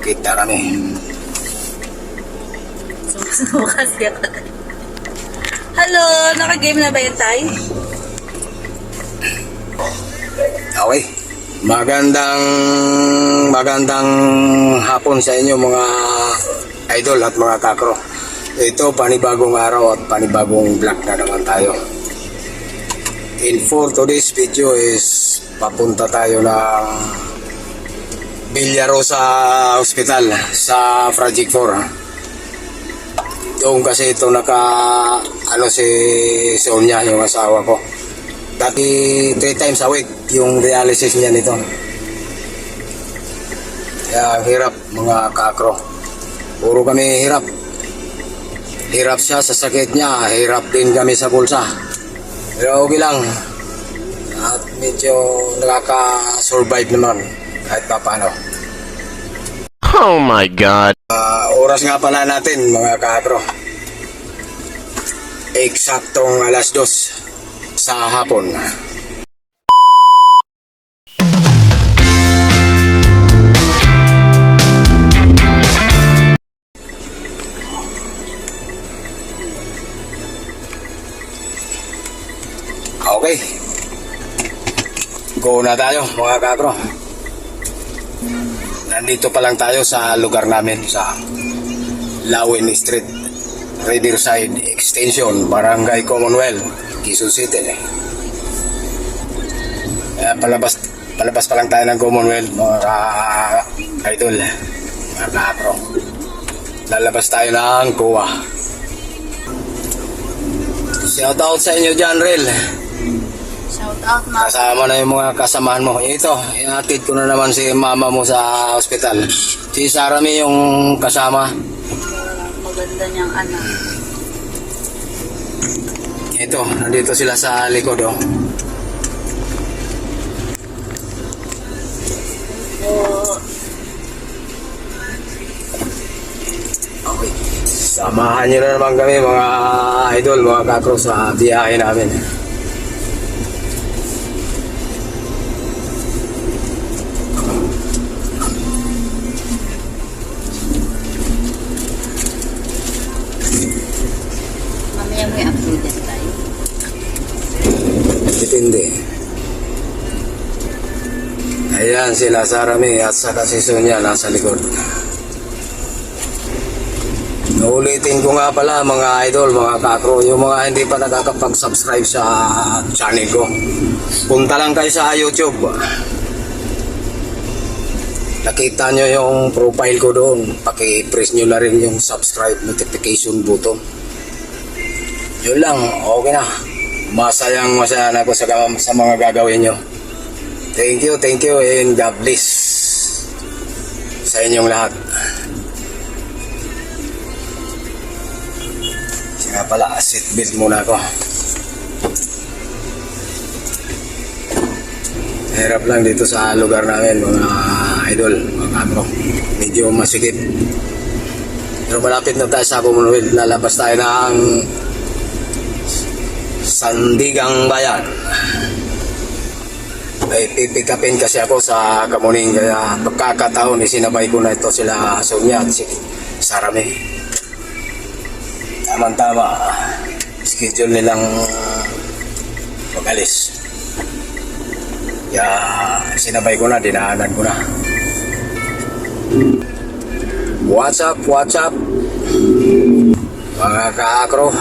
Pakita kami. Sumukas ka. Hello, naka-game na ba yan tayo? Okay. Magandang hapon sa inyo mga idol at mga kakro. Ito panibagong araw at panibagong vlog na naman tayo. And for today's video is papunta tayo ng Villarosa Hospital sa Project 4. Doon kasi ito si Sonia, yung asawa ko. Dati 3 times a week yung dialysis niya nito. Kaya hirap mga kakro. Puro kami hirap. Hirap siya sa sakit niya, hirap din kami sa bulsa. Pero okay lang. At medyo nakaka-survive naman kahit pa paano. Oh my God. Oras nga pala natin mga kakro. Eksaktong alas 2 sa hapon. Okay. Go na tayo mga kakro. Nandito pa lang tayo sa lugar namin sa Lawin Street, Riverside Extension, Barangay Commonwealth, Quezon City. Palabas pa lang tayo ng Commonwealth mga idol, mga kakro. Lalabas tayo ng Kuwa. Shout out sa inyo dyan, Rel. Shout out na. Kasama na yung mga kasamahan mo. Ito, inatid ko na naman si mama mo sa ospital. Si Sarami yung kasama. Maganda niyang anak. Ito, nandito sila sa likod, oh. Okay. Samahan nyo na naman kami mga idol, mga kakro sa biyahe namin. Mamaya may upload yan tayo. Itindi. Ayan sila Sarami at saka si Sonia nasa likod. Naulitin ko nga pala mga idol, mga kakro, yung mga hindi pa nakakapag-subscribe sa channel ko. Punta lang kayo sa YouTube. Nakita nyo yung profile ko doon. Paki-press nyo na rin yung subscribe notification button. Yun lang, okay na. Masaya na ako sa mga gagawin nyo. Thank you and God bless sa inyong lahat. Nga pala, seatbelt muna ako. Hirap lang dito sa lugar namin mga idol, mga kakro. Medyo masikip. Pero malapit na tayo sa Commonwealth. Lalabas tayo ng Sandigang Bayan. Ay pipikapin kasi ako sa Kamuning, kaya pagkakataon isinabay ko na ito sila Sonia at si Sarami. Tama-tama, schedule nilang mag-alis. Kaya sinabay ko na, dinaanan ko na. What's up? Mga kakro.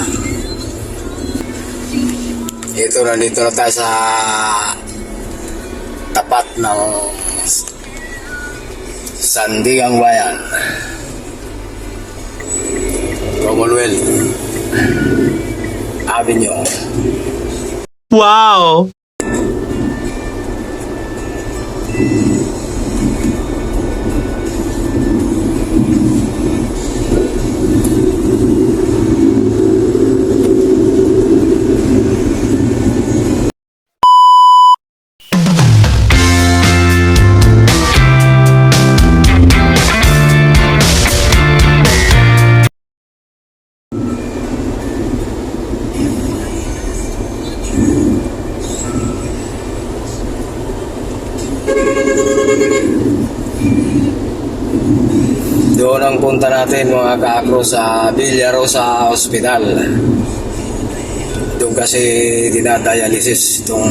Nandito na tayo sa tapat ng Sandigang Bayan, Commonwealth Avenue. Wow. Doon ang punta natin mga ka-acro sa Villarosa Hospital. Doon kasi dinadialysis itong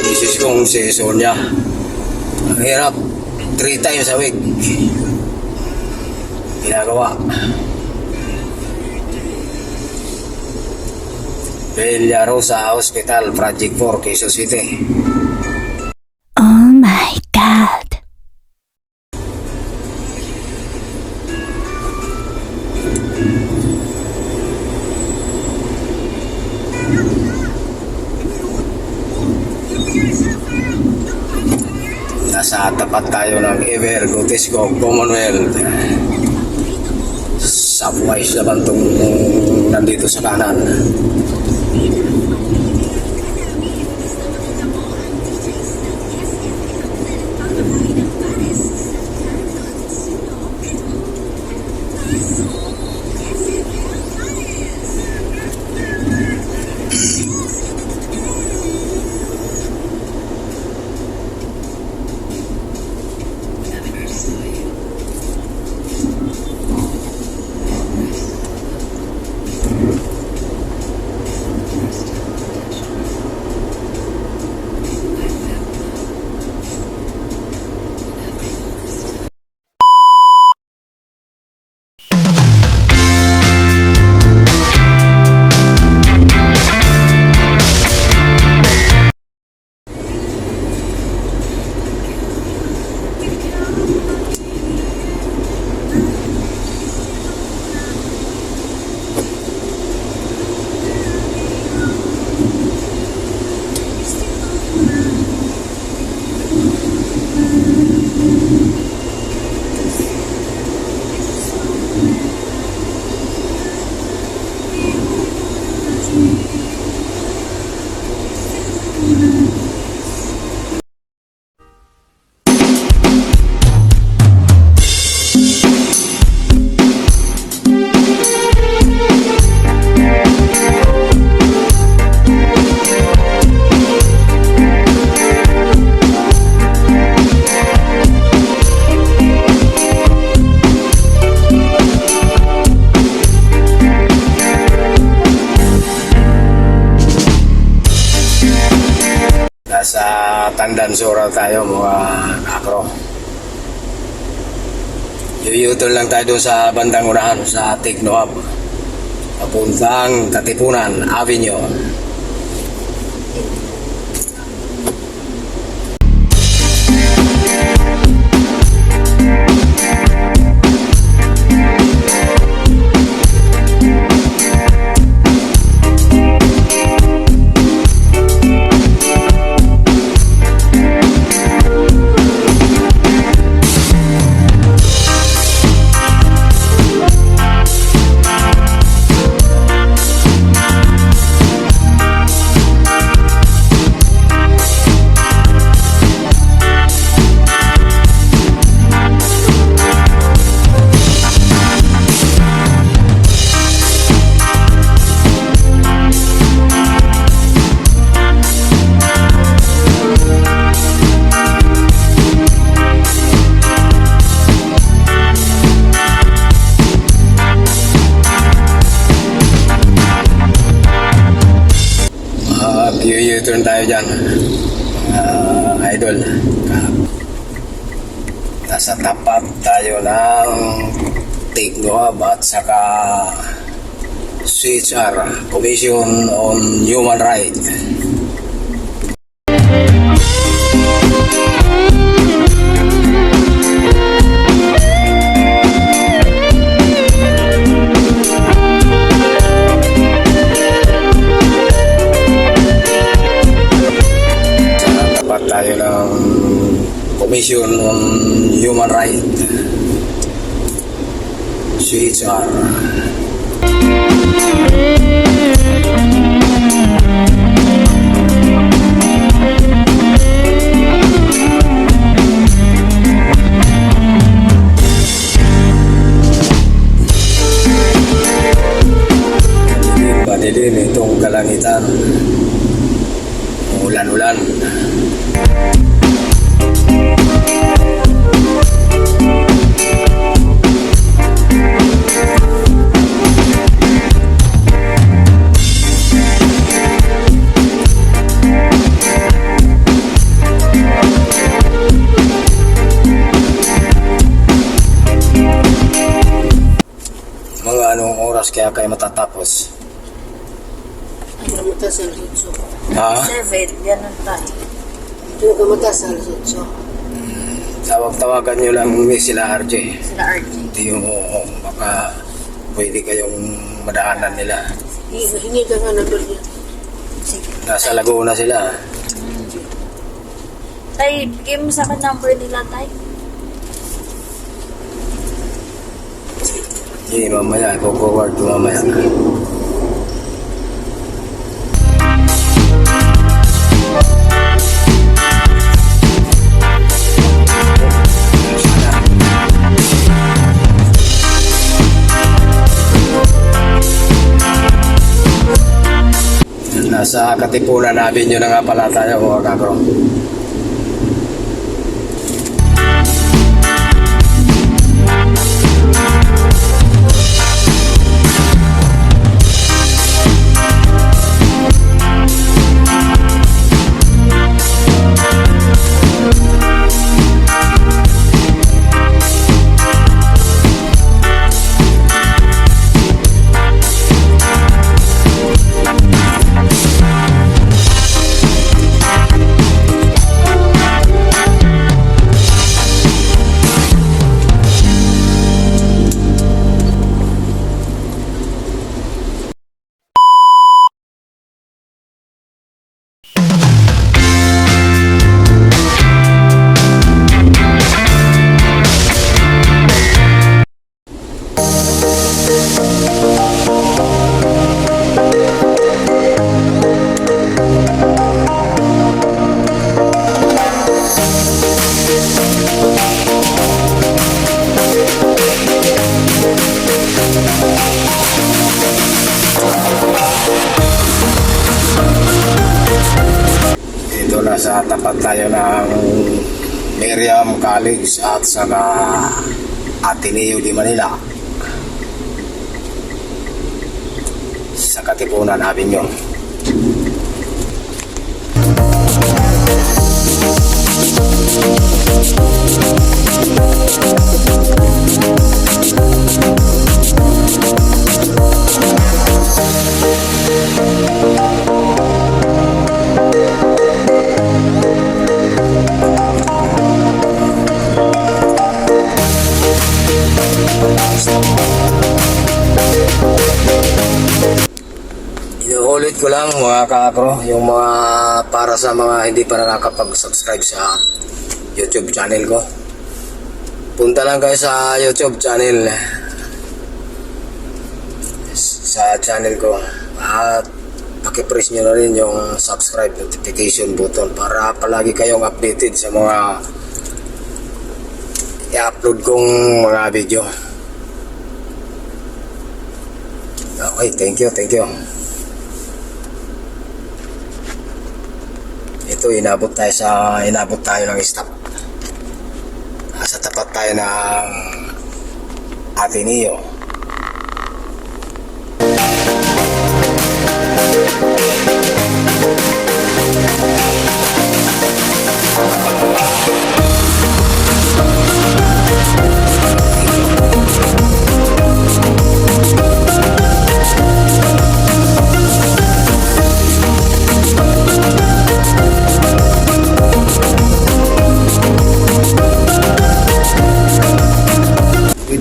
misis kong si Sonia. Ang hirap, 3 times a week ginagawa. Villarosa Hospital, Project 4, Quezon City. Oh my god. Nasa tapat tayo ng Ever Gotesco Commonwealth. Subwise naman itong nandito sa kanan. Nasa Tandansora tayo mga akro. Yuyutol lang tayo doon sa bandang unahan sa Tignoab. Papuntang Katipunan Avenue. U-turn tayo dyan, idol. Nasa tapat tayo ng Tignoab at saka CHR, Commission on Human Rights. Tayo ng Commission on Human Rights, CHR. Padilim itong kalangitan, ulan-ulan. kaya kayo matatapos? Kamuta sa Rizzo. Ha? 7, ganun tayo. Yung kamuta sa Rizzo. Tawag-tawagan nyo lang sila RJ. Sila RJ. Hindi yung baka pwede kayong madaanan nila. Hingi ka nga number niya. Sige. Nasa Laguna sila. Tay, bigay mo sa akin number nila, Tay. Hindi, mamaya. Go-forward ko mamaya. Nasa Katipunan namin yun na nga pala tayo mga kakro. Dito na sa tapat tayo ng Miriam College at saka Ateneo de Manila sa Katipunan Avenue. Inuulit ko lang mga kakro, yung mga para sa mga hindi pa nakakapag-subscribe sa YouTube channel ko. Punta lang kayo sa YouTube channel ko at pakipress nyo na rin yung subscribe notification button para palagi kayong updated sa mga i-upload kong mga video. Okay, thank you. Ito, inabot tayo ng stop. Nasa tapat tayo ng Ateneo.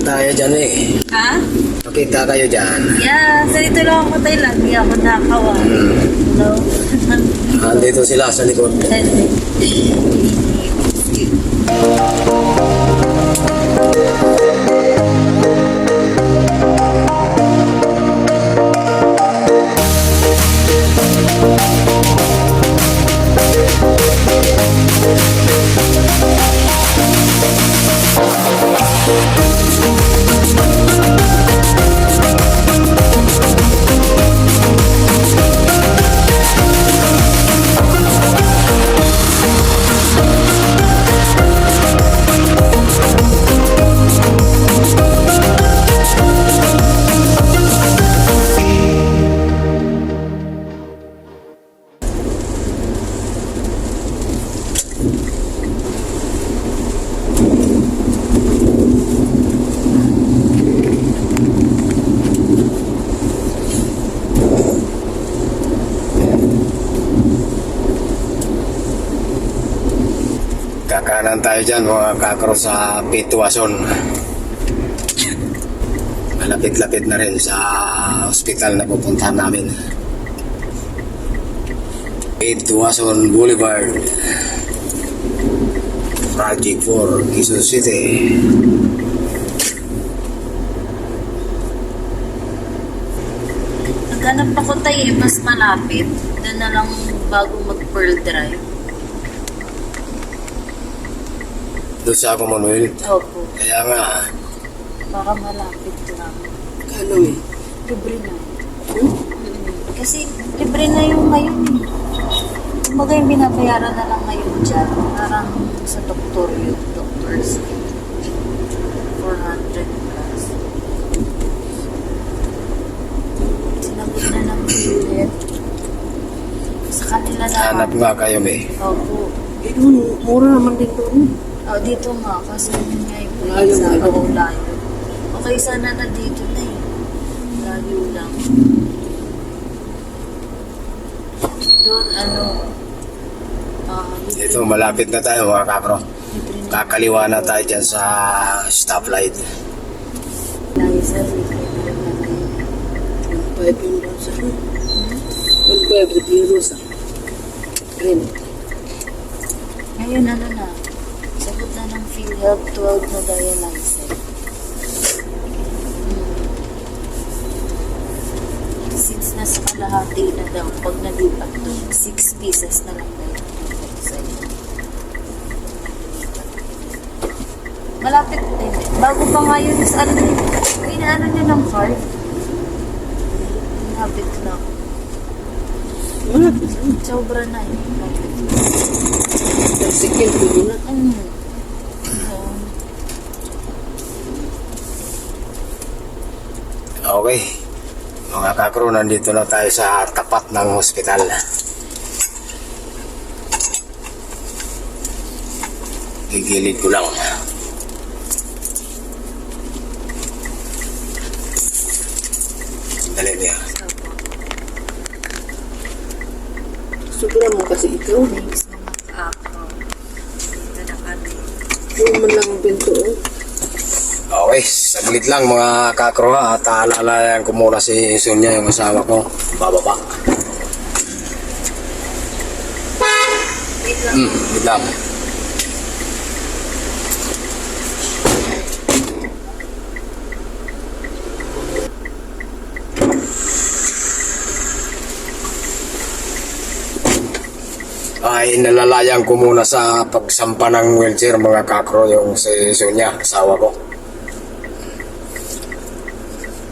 Tayo dyan Ha? Makita kayo dyan. Yeah, sa dito lang ako tayo lagi ako nakawa. Hello? Andito sila sa likod. tayo dyan mga kakro sa Pituason. Malapit-lapit na rin sa hospital na pupuntahan namin. Pituason Boulevard, Project 4, Quezon City. Naghanap ako tayo mas malapit. Doon na lang bago mag-Pearl Drive. Doon sa Commonwealth. Opo. Kaya nga, Baka malapit lang. Kano eh. Libre na. Kasi libre na yung ngayon eh. Kumbaga yung binabayaran na lang ngayon dyan. Parang sa doktor yung doctors. 400 plus. Sinagot na ng bilet. Sa kanila hanap naman. nga kayo may. Opo. Eh, doon, mura naman din doon. Oh, dito nga. Kasi yun nga yung Layo sa nga. ako layo. Okay, sana na dito na eh. Layo lang. Doon ano. Ito, malapit na tayo mga kakro. Libre na. Kakaliwa na tayo dyan sa stoplight. Layo sa libre na tayo. 1.5 yung doon sa 1.5 sa Piro sa Rin. Ngayon ano na. Sagot na ng PhilHealth 12 na dialyzer. Since nasa kalahati na daw, pag nalipat doon, 6 pieces na lang daw sa'yo. Malapit din. Bago pa nga yun sa ano yun. Inaano nyo ng card? Malapit lang. Malapit lang. Sobra na yun. Malapit lang. Second ko din na. So, Okay. Mga kakro, nandito na tayo sa tapat ng hospital. Gigilid ko lang. Dali niya. Sobra mo kasi ikaw. thanks naman ako. Dito na kami. Doon man lang ang bento. Oh. Okay, saglit lang mga kakro ha. At aalalayan ko muna si Sonia, yung asawa ko. Bababa. Wait lang. Wait lang. Ay, nalalayan ko muna sa pagsampa ng wheelchair mga kakro yung si Sonia, asawa ko.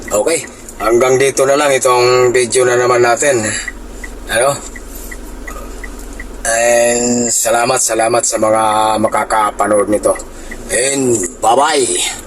Okay, hanggang dito na lang itong video na naman natin. Ano? And salamat sa mga makakapanood nito. And bye-bye!